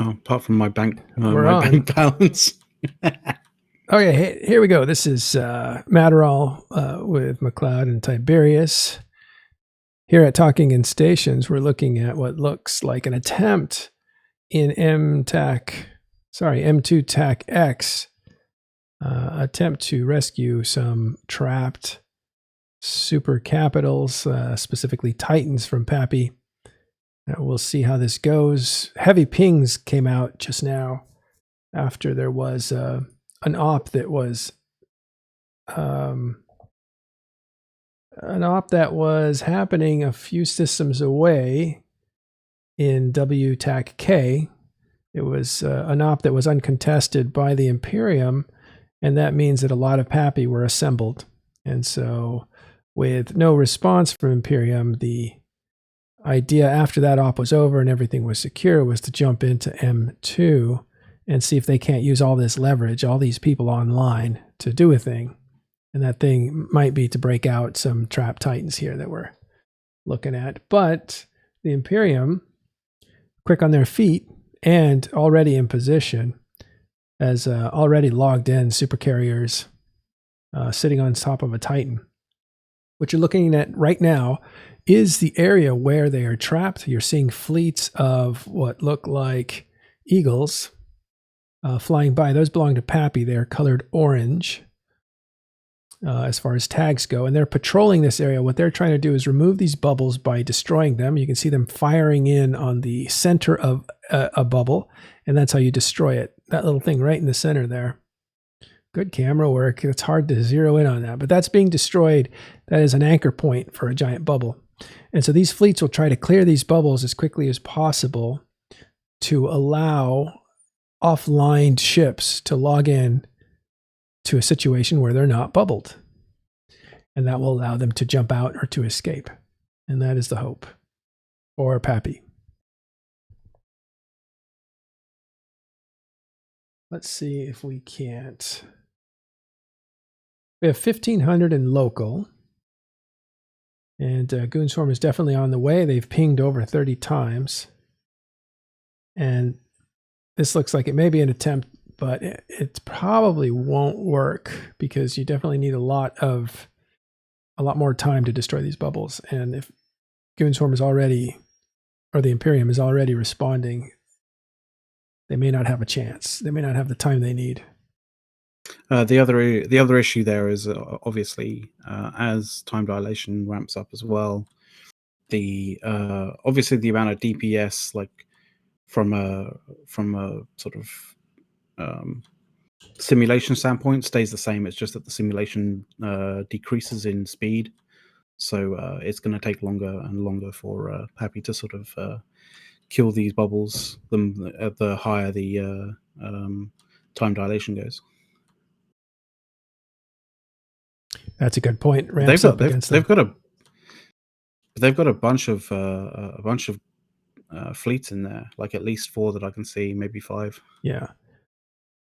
Oh, apart from my bank We're on. bank balance. Okay, here we go. This is Matterall with McLeod and Tiberius. Here at Talking in Stations, we're looking at what looks like an attempt in M2-X, attempt to rescue some trapped super capitals, specifically Titans from Pappy. We'll see how this goes. Heavy pings came out just now after there was an op that was happening a few systems away in W-TAC-K. It was an op that was uncontested by the Imperium, and that means that a lot of Pappy were assembled. And so with no response from Imperium, the idea after that op was over and everything was secure was to jump into M2 and see if they can't use all this leverage, all these people online, to do a thing. And that thing might be to break out some trapped Titans here that we're looking at. But the Imperium, quick on their feet and already in position, as already logged in supercarriers sitting on top of a Titan. What you're looking at right now is the area where they are trapped. You're seeing fleets of what look like eagles flying by. Those belong to Pappy. They are colored orange as far as tags go, and they're patrolling this area. What they're trying to do is remove these bubbles by destroying them. You can see them firing in on the center of a bubble, and that's how you destroy it. That little thing right in the center there. Good camera work. It's hard to zero in on that, but that's being destroyed. That is an anchor point for a giant bubble. And so these fleets will try to clear these bubbles as quickly as possible to allow offline ships to log in to a situation where they're not bubbled. And that will allow them to jump out or to escape. And that is the hope for Pappy. Let's see if we can't. We have 1,500 in local. And Goonswarm is definitely on the way. They've pinged over 30 times. And this looks like it may be an attempt, but it probably won't work because you definitely need a lot more time to destroy these bubbles. And if Goonswarm is already, or the Imperium is already responding, they may not have a chance. They may not have the time they need. The other issue there is obviously as time dilation ramps up as well. Obviously the amount of DPS, like from a sort of simulation standpoint, stays the same. It's just that the simulation decreases in speed, so it's going to take longer and longer for Pappy to sort of kill these bubbles. The higher the time dilation goes. That's a good point. They've got a bunch of fleets in there, like at least 4 that I can see, maybe 5. Yeah,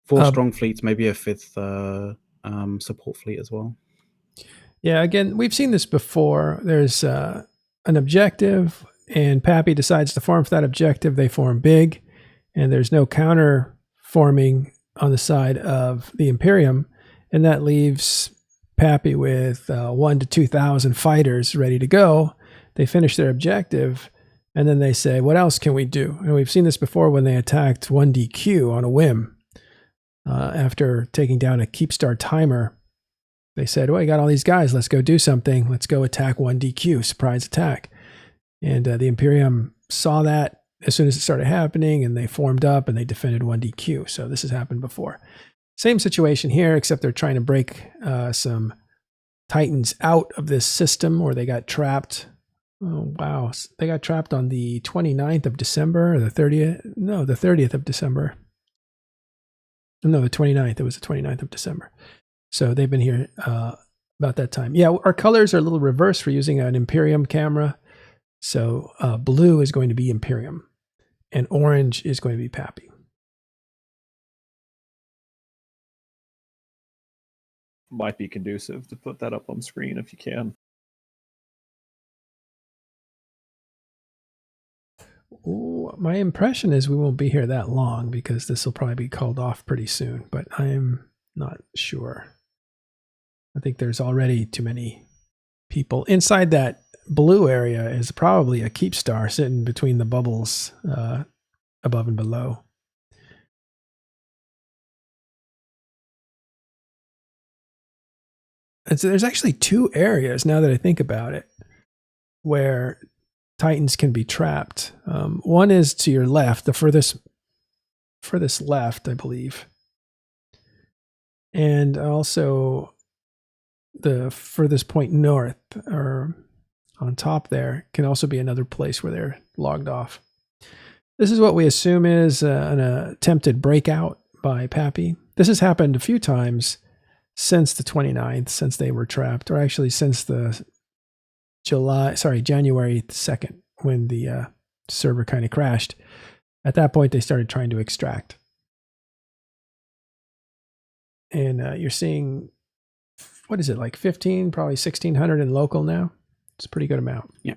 4 strong fleets, maybe a 5th support fleet as well. Yeah, again, we've seen this before. There's an objective, and Pappy decides to form for that objective. They form big, and there's no counter forming on the side of the Imperium, and that leaves Pappy with 1,000 to 2,000 fighters ready to go. They finish their objective, and then they say, what else can we do? And we've seen this before when they attacked 1DQ on a whim. After taking down a Keepstar timer, they said, well, I got all these guys. Let's go do something. Let's go attack 1DQ, surprise attack. And the Imperium saw that as soon as it started happening, and they formed up and they defended 1DQ. So this has happened before. Same situation here, except they're trying to break some Titans out of this system where they got trapped. Oh, wow. They got trapped on the 29th of December, or the 30th. No, the 30th of December. No, the 29th. It was the 29th of December. So they've been here about that time. Yeah, our colors are a little reversed. We're using an Imperium camera. So blue is going to be Imperium, and orange is going to be Pappy. Might be conducive to put that up on screen if you can. my impression is we won't be here that long because this will probably be called off pretty soon, but I'm not sure. I think there's already too many people. Inside that blue area is probably a keep star sitting between the bubbles above and below. And so there's actually two areas, now that I think about it, where Titans can be trapped. One is to your left, the furthest left, I believe. And also the furthest point north, or on top there, can also be another place where they're logged off. This is what we assume is an attempted breakout by Pappy. This has happened a few times since the 29th, since they were trapped, or actually since the January 2nd, when the server kind of crashed. At that point, they started trying to extract. And you're seeing, what is it, like 15, probably 1,600 in local now? It's a pretty good amount. Yeah.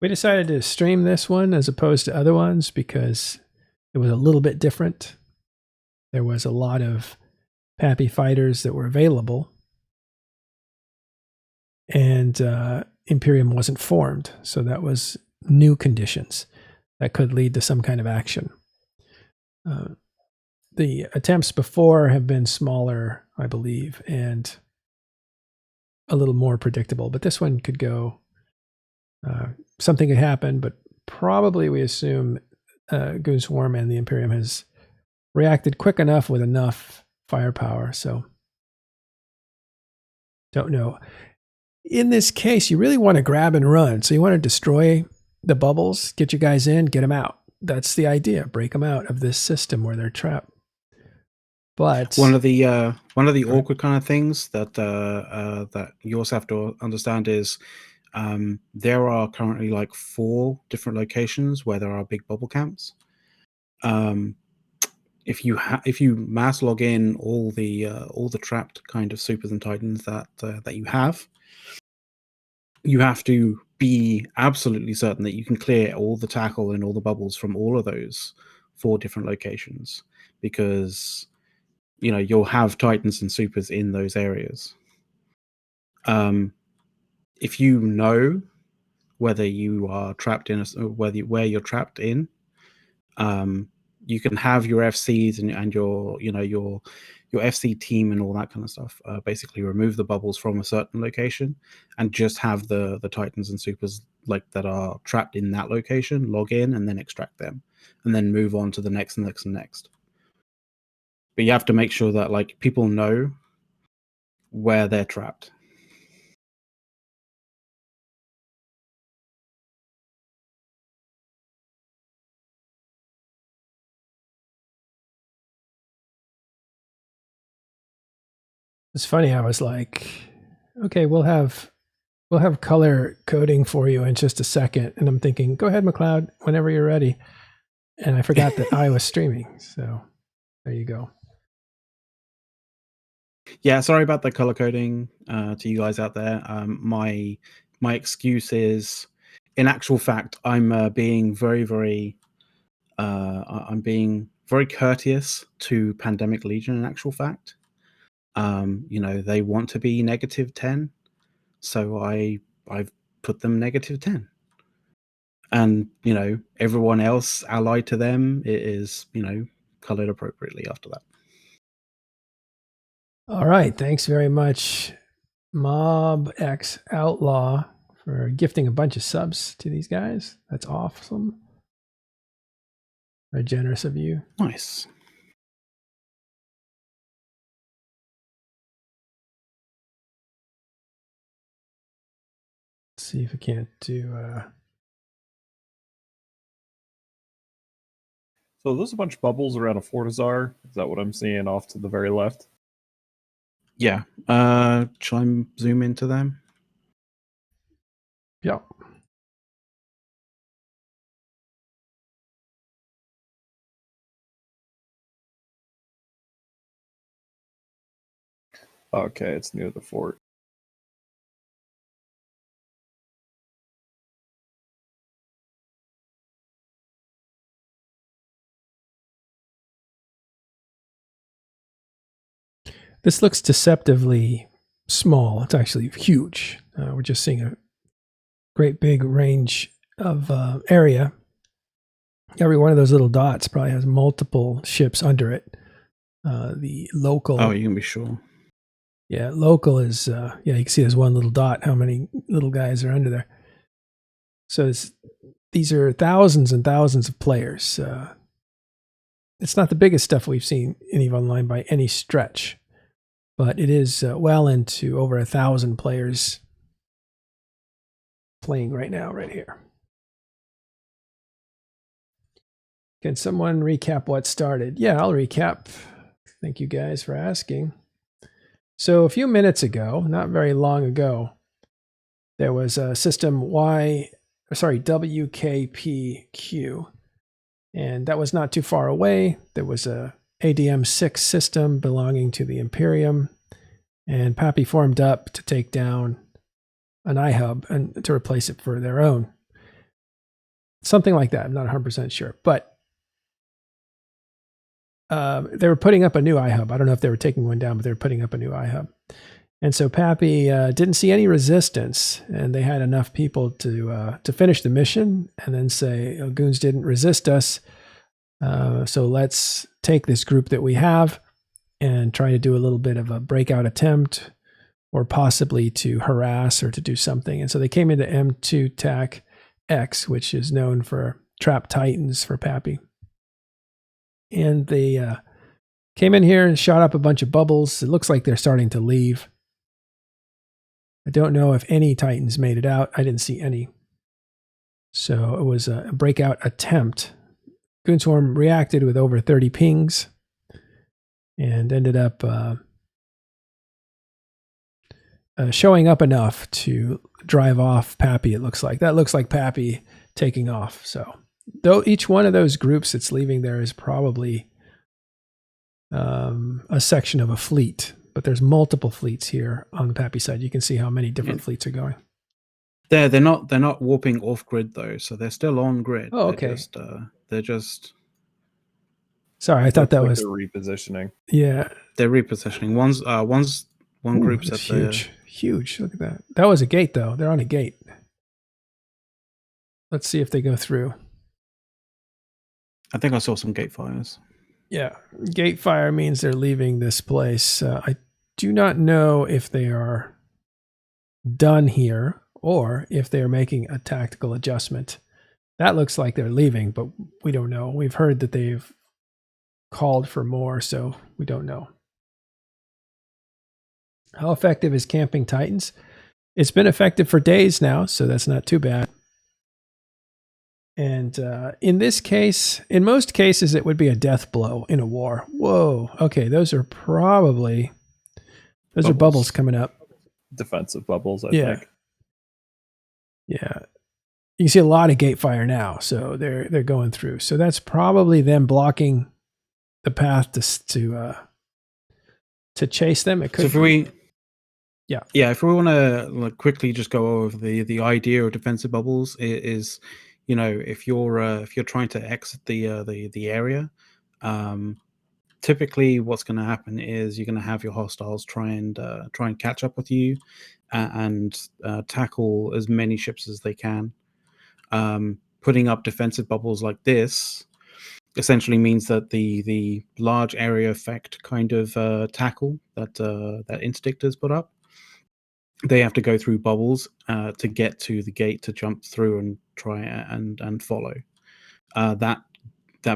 We decided to stream this one as opposed to other ones because it was a little bit different. There was a lot of Pappy fighters that were available, and Imperium wasn't formed, so that was new conditions that could lead to some kind of action. The attempts before have been smaller, I believe, and a little more predictable, but this one could go, something could happen, but probably we assume Goonswarm and the Imperium has reacted quick enough with enough firepower, so don't know. In this case, you really want to grab and run, so you want to destroy the bubbles, get you guys in, get them out. That's the idea, break them out of this system where they're trapped. But one of the awkward kind of things that that you also have to understand is there are currently like 4 different locations where there are big bubble camps. If you mass log in all the trapped kind of supers and titans that you have to be absolutely certain that you can clear all the tackle and all the bubbles from all of those 4 different locations, because you'll have titans and supers in those areas. If you know whether you are trapped in where you're trapped in, you can have your FCs and your FC team and all that kind of stuff basically remove the bubbles from a certain location and just have the titans and supers like that are trapped in that location log in and then extract them and then move on to the next and next and next. But you have to make sure that like people know where they're trapped. it's funny, I was like, okay, we'll have color coding for you in just a second. And I'm thinking, go ahead, McLeod, whenever you're ready. And I forgot that I was streaming. So there you go. Yeah, sorry about the color coding to you guys out there. My excuse is, in actual fact, I'm being very courteous to Pandemic Legion. In actual fact, they want to be -10, so I've put them -10, and everyone else allied to them is colored appropriately after that. All right. Thanks very much, M2-X Outlaw, for gifting a bunch of subs to these guys. That's awesome. Very generous of you. Nice. Let's see if we can't do. So there's a bunch of bubbles around a Fortizar. Is that what I'm seeing off to the very left? Yeah. Shall I zoom into them? Yeah. Okay, it's near the fort. This looks deceptively small. It's actually huge. We're just seeing a great big range of area. Every one of those little dots probably has multiple ships under it. The local. Oh, you can be sure. Yeah, local is, yeah, you can see there's one little dot, how many little guys are under there. So these are thousands and thousands of players. It's not the biggest stuff we've seen in EVE Online by any stretch, but it is well into over 1,000 players playing right now, right here. Can someone recap what started? Yeah, I'll recap. Thank you guys for asking. So a few minutes ago, not very long ago, there was a system WKPQ, and that was not too far away. There was a ADM-6 system belonging to the Imperium, and Pappy formed up to take down an iHub and to replace it for their own. Something like that. I'm not 100% sure, but they were putting up a new iHub. I don't know if they were taking one down, but they were putting up a new iHub. And so Pappy didn't see any resistance, and they had enough people to finish the mission and then say, oh, Goons didn't resist us, so let's take this group that we have and try to do a little bit of a breakout attempt or possibly to harass or to do something. And so they came into M2-X, which is known for trap titans for Pappy. And they came in here and shot up a bunch of bubbles. It looks like they're starting to leave. I don't know if any Titans made it out. I didn't see any. So it was a breakout attempt. Goonswarm reacted with over 30 pings and ended up showing up enough to drive off Pappy, it looks like. That looks like Pappy taking off. So though each one of those groups that's leaving there is probably a section of a fleet, but there's multiple fleets here on the Pappy side. You can see how many different fleets are going. They're not warping off grid though, so they're still on grid. Oh, okay. They're just. Sorry, I thought that was they're repositioning. Yeah, they're repositioning. One group's at huge, huge. Look at that. That was a gate though. They're on a gate. Let's see if they go through. I think I saw some gate fires. Yeah, gate fire means they're leaving this place. I do not know if they are done here or if they are making a tactical adjustment. That looks like they're leaving, but we don't know. We've heard that they've called for more, so we don't know. How effective is camping Titans? It's been effective for days now, so that's not too bad. And in this case, in most cases, it would be a death blow in a war. Whoa. Okay, those are probably... Those are bubbles coming up. Defensive bubbles, I think. Yeah. You see a lot of gate fire now, so they're going through. So that's probably them blocking the path to chase them. It could. So if we want to quickly just go over the idea of defensive bubbles is, you know, if you're trying to exit the area, typically what's going to happen is you're going to have your hostiles try and catch up with you and tackle as many ships as they can. Putting up defensive bubbles like this essentially means that the large area effect kind of tackle that interdictors put up, they have to go through bubbles to get to the gate to jump through and try and follow. That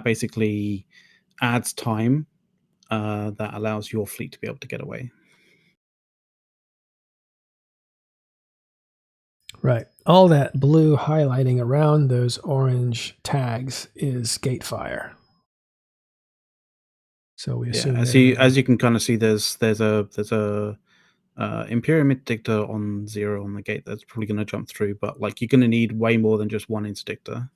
basically adds time that allows your fleet to be able to get away. Right. All that blue highlighting around those orange tags is gate fire. So we assume. As you can kind of see, there's a Imperium interdictor on 0 on the gate that's probably going to jump through, but like you're going to need way more than just one interdictor.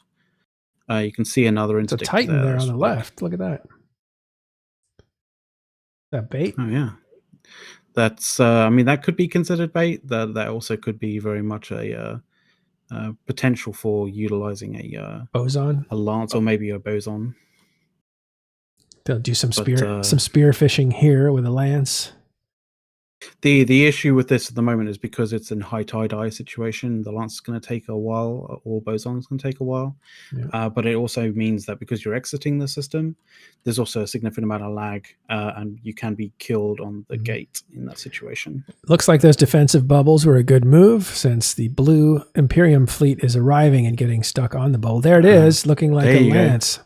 You can see another interdictor. It's a Titan there on the left. Look at that. That bait. Oh yeah. that's I mean, that could be considered bait. That also could be very much a potential for utilizing Boson. a lance or maybe a boson. They'll do some But, spear fishing here with a lance. The issue with this at the moment is because it's in high tie-dye situation, the lance is going to take a while, or boson is going to take a while. Yeah. But it also means that because you're exiting the system, there's also a significant amount of lag, and you can be killed on the gate in that situation. Looks like those defensive bubbles were a good move since the blue Imperium fleet is arriving and getting stuck on the bubble. There it is, looking like a lance.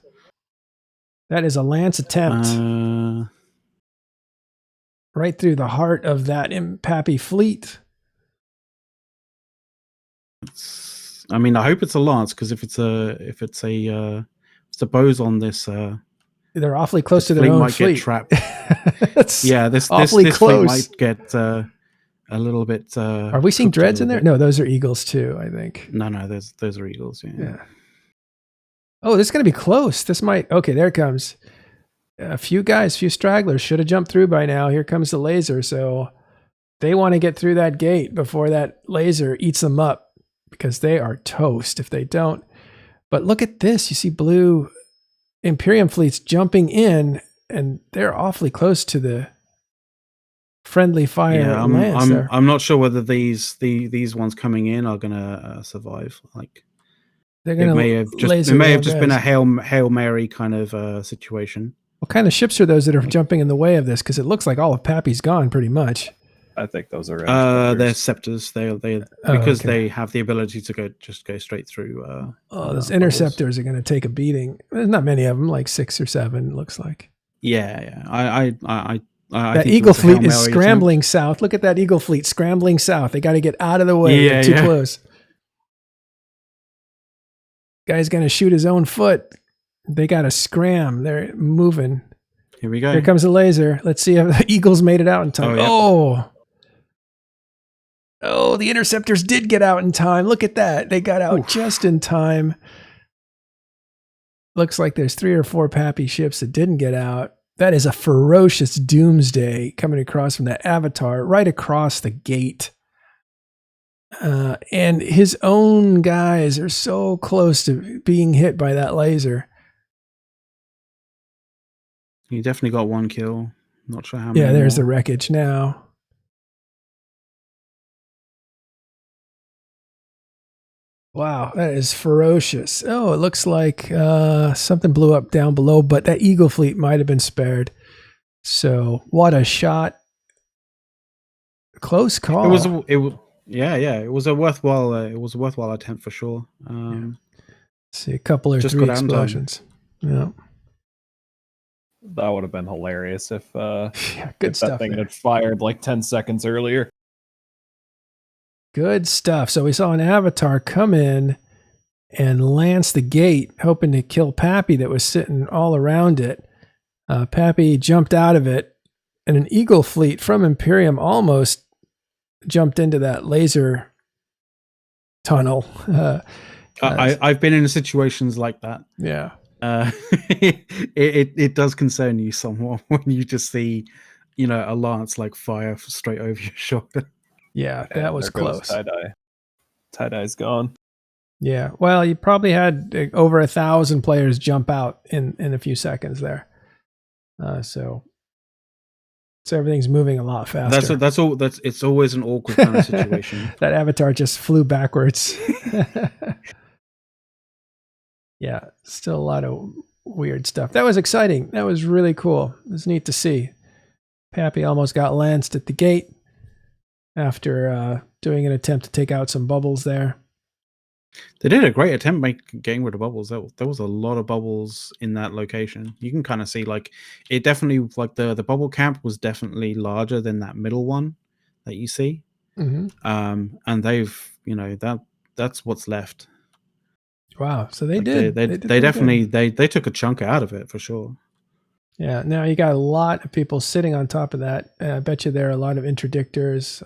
That is a lance attempt. Right through the heart of that Pappy fleet. I mean, I hope it's a lance, because if it's a boson, this they're awfully close to their fleet own might fleet. get trapped. Yeah, this awfully close. Fleet might get a little bit. Are we seeing dreads in there? No, those are eagles too, I think. No, those are eagles. Yeah. Oh, this is going to be close. This might. Okay, there it comes. A few stragglers should have jumped through by now. Here comes the laser. So they want to get through that gate before that laser eats them up, because they are toast if they don't. But look at this. You see blue Imperium fleets jumping in, and they're awfully close to the friendly fire. Yeah, I'm not sure whether these ones coming in are going to survive. Like, they're going to it may have just been a Hail Mary kind of situation. What kind of ships are those that are jumping in the way of this? Because it looks like all of Pappy's gone pretty much. I think those are they're scepters. Because they have the ability to go straight through. Those interceptors are going to take a beating. There's not many of them, like 6 or 7. It looks like. Yeah. I that Eagle fleet is scrambling south. Look at that Eagle fleet scrambling south. They got to get out of the way. They're too close. Guy's going to shoot his own foot. They got to scram. They're moving. Here we go. Here comes the laser. Let's see if the Eagles made it out in time. Oh, the interceptors did get out in time. Look at that. They got out just in time. Looks like there's 3 or 4 Pappy ships that didn't get out. That is a ferocious doomsday coming across from that Avatar right across the gate. And his own guys are so close to being hit by that laser. You definitely got 1 kill. Not sure how many. Yeah, there's the wreckage now. Wow, that is ferocious. Oh, it looks like something blew up down below, but that Eagle fleet might have been spared. So, what a shot. Close call. It was a worthwhile attempt for sure. See a couple or 3 explosions. Yeah. That would have been hilarious if good stuff that thing had fired like 10 seconds earlier. Good stuff. So we saw an Avatar come in and lance the gate, hoping to kill Pappy that was sitting all around it. Pappy jumped out of it, and an Eagle fleet from Imperium almost jumped into that laser tunnel. I've been in situations like that. Yeah. It does concern you somewhat when you just see, a lance like fire straight over your shoulder. Yeah, that was close. Tie-dye's gone. Yeah, well, you probably had over 1,000 players jump out in a few seconds there. So everything's moving a lot faster. It's always an awkward kind of situation. That Avatar just flew backwards. Yeah, still a lot of weird stuff. That was exciting. That was really cool. It was neat to see. Pappy almost got lanced at the gate after doing an attempt to take out some bubbles there. They did a great attempt getting rid of bubbles. There was a lot of bubbles in that location. You can kind of see, like, it definitely, like, the bubble camp was definitely larger than that middle one that you see. Mm-hmm. And they've, that's what's left. Wow. So they did. They definitely they took a chunk out of it for sure. Yeah. Now you got a lot of people sitting on top of that. I bet you there are a lot of interdictors,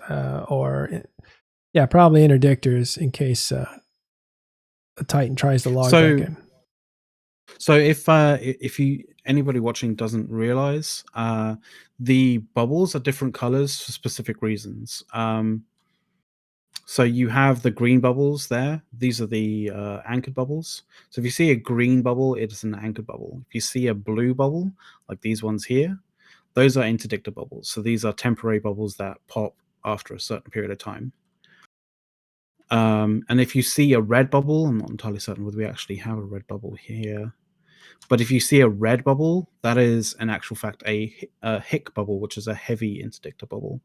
probably interdictors in case a Titan tries to log back in. So if anybody watching doesn't realize, the bubbles are different colors for specific reasons. So you have the green bubbles there. These are the anchored bubbles. So if you see a green bubble, it is an anchored bubble. If you see a blue bubble, like these ones here, those are interdictor bubbles. So these are temporary bubbles that pop after a certain period of time. And if you see a red bubble, I'm not entirely certain whether we actually have a red bubble here. But if you see a red bubble, that is in actual fact a Hick bubble, which is a heavy interdictor bubble.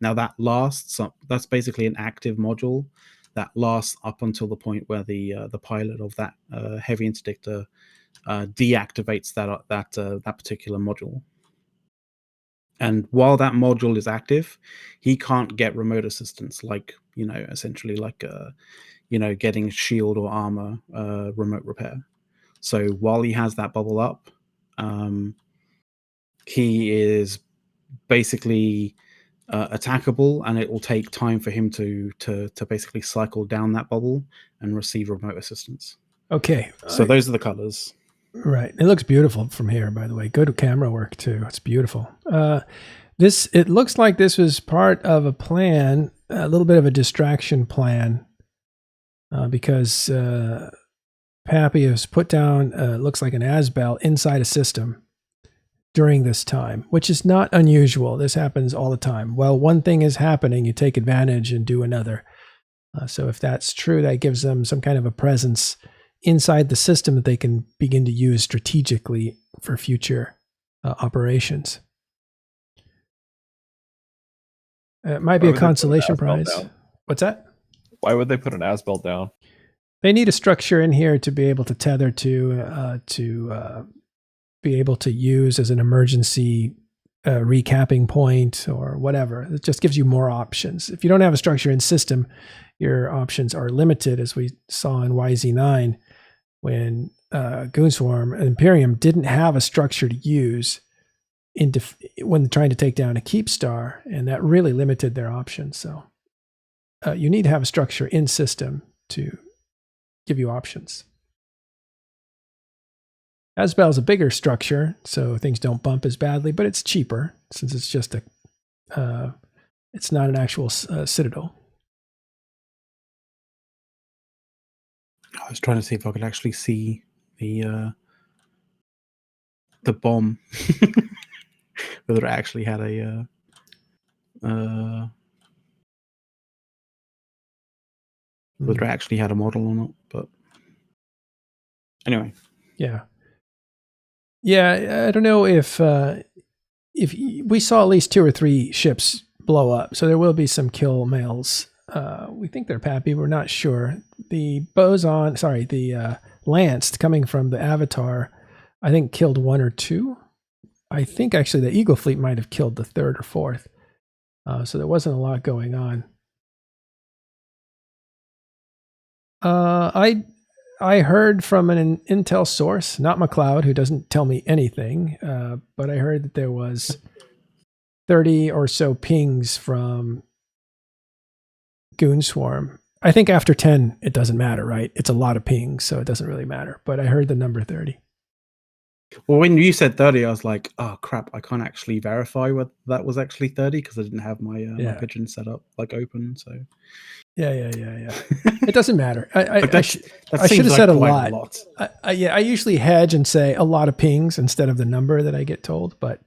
Now that lasts up, that's basically an active module that lasts up until the point where the pilot of that heavy interdictor deactivates that particular module. And while that module is active, he can't get remote assistance, like, essentially like getting shield or armor remote repair. So while he has that bubble up, he is basically attackable, and it will take time for him to basically cycle down that bubble and receive remote assistance. Okay. So those are the colors. Right. It looks beautiful from here, by the way. Good camera work too. It's beautiful. It looks like this was part of a plan, a little bit of a distraction plan, because Pappy has put down, looks like an ASBEL inside a system during this time, which is not unusual. This happens all the time. Well, one thing is happening, you take advantage and do another. So if that's true, that gives them some kind of a presence inside the system that they can begin to use strategically for future operations. It might be a consolation prize. What's that? Why would they put an ASBEL down? They need a structure in here to be able to tether to be able to use as an emergency recapping point or whatever. It just gives you more options. If you don't have a structure in system, your options are limited, as we saw in YZ9 when Goonswarm and Imperium didn't have a structure to use when trying to take down a Keep Star, and that really limited their options. So you need to have a structure in system to give you options. ASBEL is a bigger structure, so things don't bump as badly, but it's cheaper since it's just it's not an actual citadel. I was trying to see if I could actually see the bomb, whether it actually had a whether it actually had a model or not. But anyway, yeah. I don't know if we saw at least 2 or 3 ships blow up, so there will be some kill mails. We think they're Pappy. We're not sure. The the Lance coming from the Avatar, I think killed 1 or 2. I think actually the Eagle Fleet might have killed the 3rd or 4th. So there wasn't a lot going on. I heard from an intel source, not McLeod, who doesn't tell me anything, but I heard that there was 30 or so pings from Goonswarm. I think after 10, it doesn't matter, right? It's a lot of pings, so it doesn't really matter. But I heard the number 30. Well, when you said 30, I was like, oh crap, I can't actually verify whether that was actually 30 because I didn't have my my pigeon set up like open. So yeah. It doesn't matter. I should have said a lot. I usually hedge and say a lot of pings instead of the number that I get told. But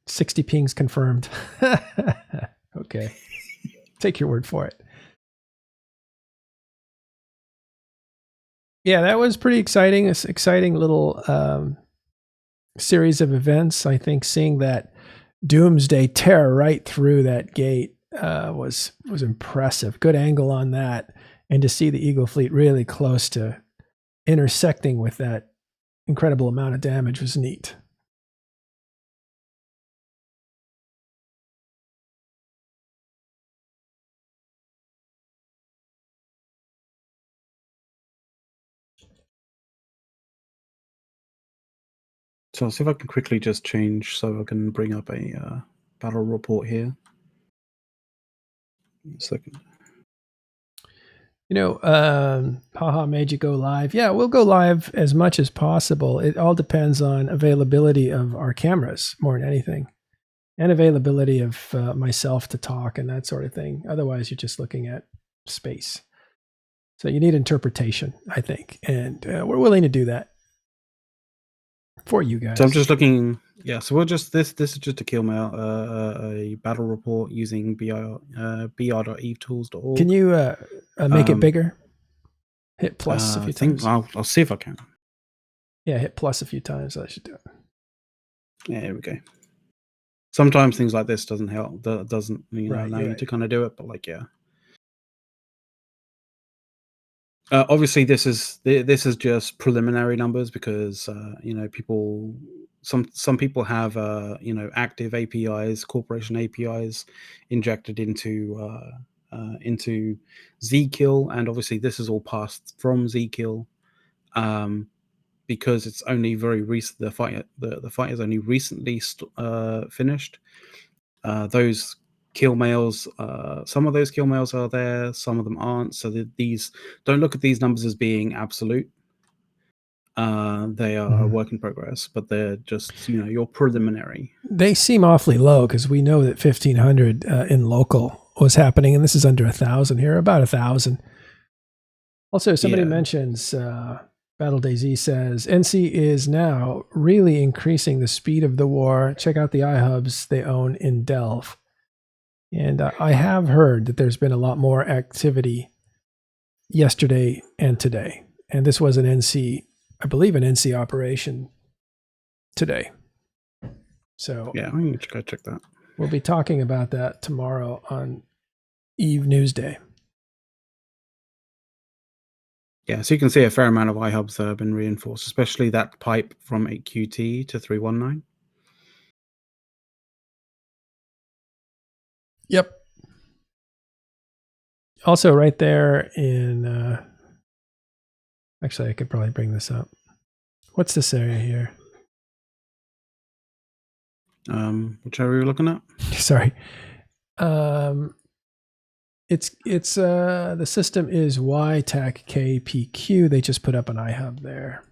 60 pings confirmed. Okay, take your word for it. Yeah, that was pretty exciting. This exciting little series of events. I think seeing that Doomsday tear right through that gate was impressive. Good angle on that, and to see the Eagle Fleet really close to intersecting with that incredible amount of damage was neat. So I'll see if I can quickly just change so I can bring up a battle report here. 1 second. Haha made you go live. Yeah, we'll go live as much as possible. It all depends on availability of our cameras more than anything, and availability of myself to talk and that sort of thing. Otherwise, you're just looking at space. So you need interpretation, I think, and we're willing to do that for you guys. So I'm just looking. Yeah, so we'll just this is just a kill mail, a battle report using br.evetools.org. Can you make it bigger? Hit plus a few times. I'll see if I can. Yeah, hit plus a few times. I should do it. Yeah, here we go. Sometimes things like this doesn't help. Doesn't allow you to kind of do it, but like yeah. Obviously, this is just preliminary numbers because people. Some people have active APIs, corporation APIs, injected into Zkill, and obviously this is all passed from Zkill, because it's only very recent. The fight is only recently finished. Those kill mails, some of those kill mails are there, some of them aren't. So these, don't look at these numbers as being absolute. They are a work in progress, but they're just your preliminary. They seem awfully low because we know that 1,500 in local was happening, and this is under 1,000 here, about 1,000. Also, somebody mentions Battle DayZ says NC is now really increasing the speed of the war. Check out the iHubs they own in Delve. And I have heard that there's been a lot more activity yesterday and today. And this was an NC, I believe, an NC operation today. So yeah, I'm going to go check that. We'll be talking about that tomorrow on Eve Newsday. Yeah, so you can see a fair amount of iHubs that have been reinforced, especially that pipe from 8QT to 319. Yep. Also right there in, actually I could probably bring this up. What's this area here? Which area are we looking at? Sorry. It's the system is YTAC-KPQ. They just put up an iHub there.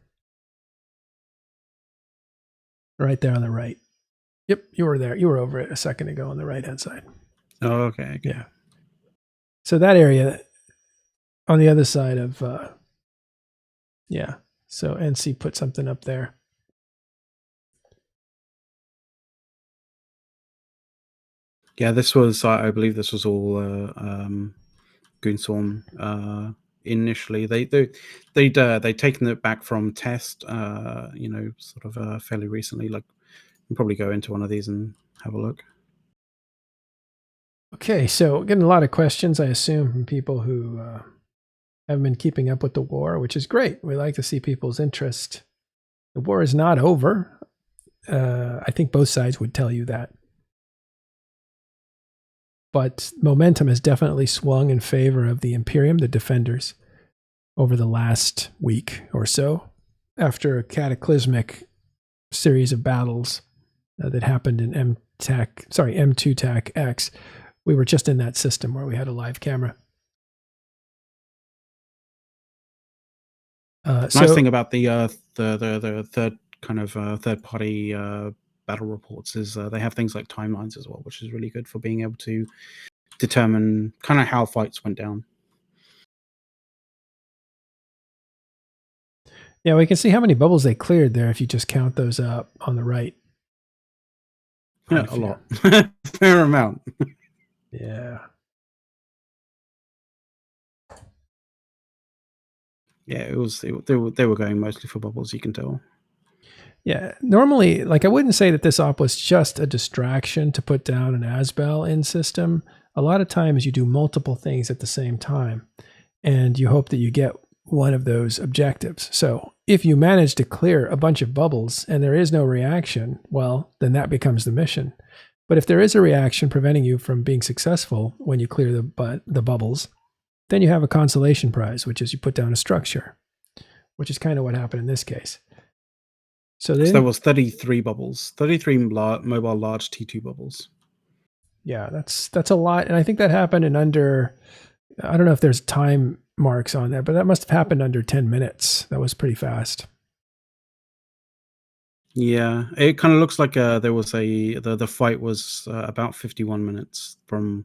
Right there on the right. Yep, you were there. You were over it a second ago on the right-hand side. Oh, okay. Yeah. So that area on the other side of, so NC put something up there. Yeah, this was, I believe this was all Goonswarm initially. They'd taken it back from test, fairly recently. Like, we'll probably go into one of these and have a look. Okay, so getting a lot of questions, I assume, from people who have been keeping up with the war, which is great. We like to see people's interest. The war is not over. I think both sides would tell you that. But momentum has definitely swung in favor of the Imperium, the defenders, over the last week or so, after a cataclysmic series of battles that happened in M2-X. We were just in that system where we had a live camera. Nice thing about the third kind of third party battle reports is they have things like timelines as well, which is really good for being able to determine kind of how fights went down. Yeah, we can see how many bubbles they cleared there if you just count those up on the right. Yeah, a lot. Fair amount. Yeah. Yeah, they were going mostly for bubbles, you can tell. Yeah, normally, like, I wouldn't say that this op was just a distraction to put down an Asbel in system. A lot of times you do multiple things at the same time, and you hope that you get one of those objectives. So if you manage to clear a bunch of bubbles and there is no reaction, well, then that becomes the mission. But if there is a reaction preventing you from being successful when you clear the bubbles, then you have a consolation prize, which is you put down a structure, which is kind of what happened in this case. So there was 33 bubbles, 33 mobile large T2 bubbles. Yeah, that's a lot. And I think that happened in under I don't know if there's time marks on there, but that must have happened under 10 minutes. That was pretty fast. Yeah, it kind of looks like there was the fight was about 51 minutes from,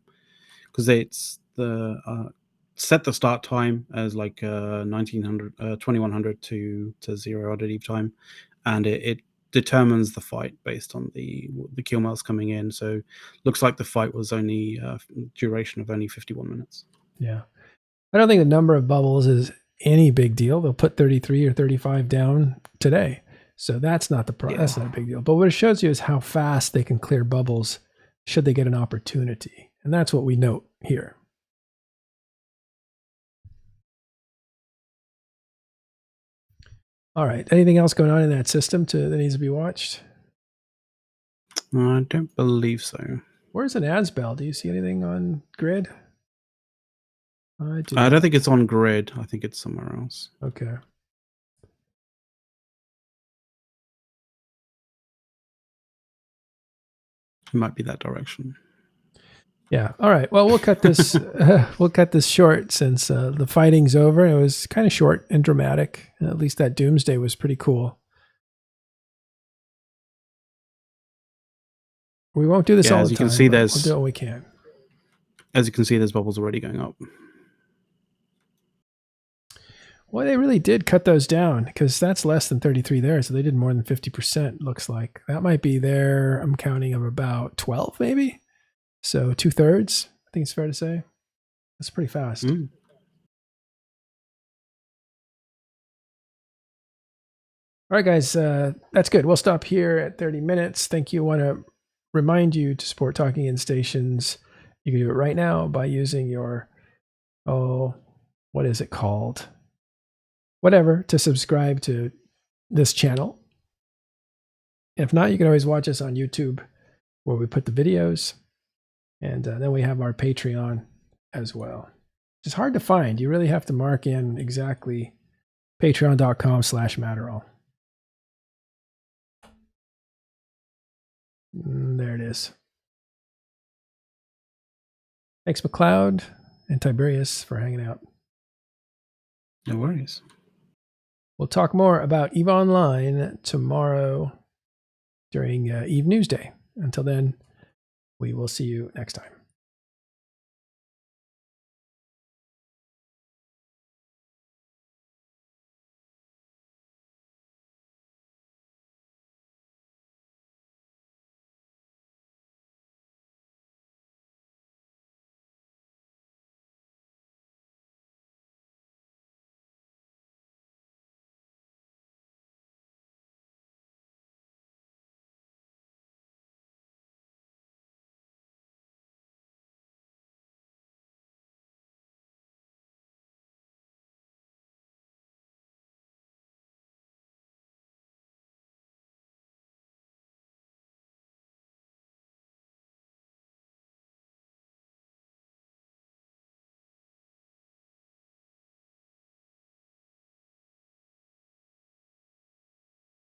because it's the set the start time as like 2100 to 0 oddity time, and it determines the fight based on the kill miles coming in. So looks like the fight was only duration of only 51 minutes. Yeah. I don't think the number of bubbles is any big deal. They'll put 33 or 35 down today. So that's not that's not a big deal. But what it shows you is how fast they can clear bubbles should they get an opportunity. And that's what we note here. All right. Anything else going on in that system that needs to be watched? I don't believe so. Where's an ASBEL? Do you see anything on grid? I don't think it's on grid. I think it's somewhere else. Okay. It might be that direction. Yeah. All right. Well, we'll cut this. We'll cut this short since the fighting's over. It was kind of short and dramatic. At least that Doomsday was pretty cool. We won't do this all the time. As you can see, we'll do what we can. As you can see, there's bubbles already going up. Well, they really did cut those down because that's less than 33 there. So they did more than 50%, looks like. That might be there. I'm counting of about 12, maybe. So 2/3, I think it's fair to say. That's pretty fast. Mm. All right, guys, that's good. We'll stop here at 30 minutes. Thank you. I want to remind you to support Talking In Stations. You can do it right now by using your, what is it called? Whatever, to subscribe to this channel. If not, you can always watch us on YouTube where we put the videos. And then we have our Patreon as well. It's hard to find. You really have to mark in exactly patreon.com/Matterall. There it is. Thanks, McLeod and Tiberius, for hanging out. No worries. We'll talk more about EVE Online tomorrow during EVE Newsday. Until then, we will see you next time.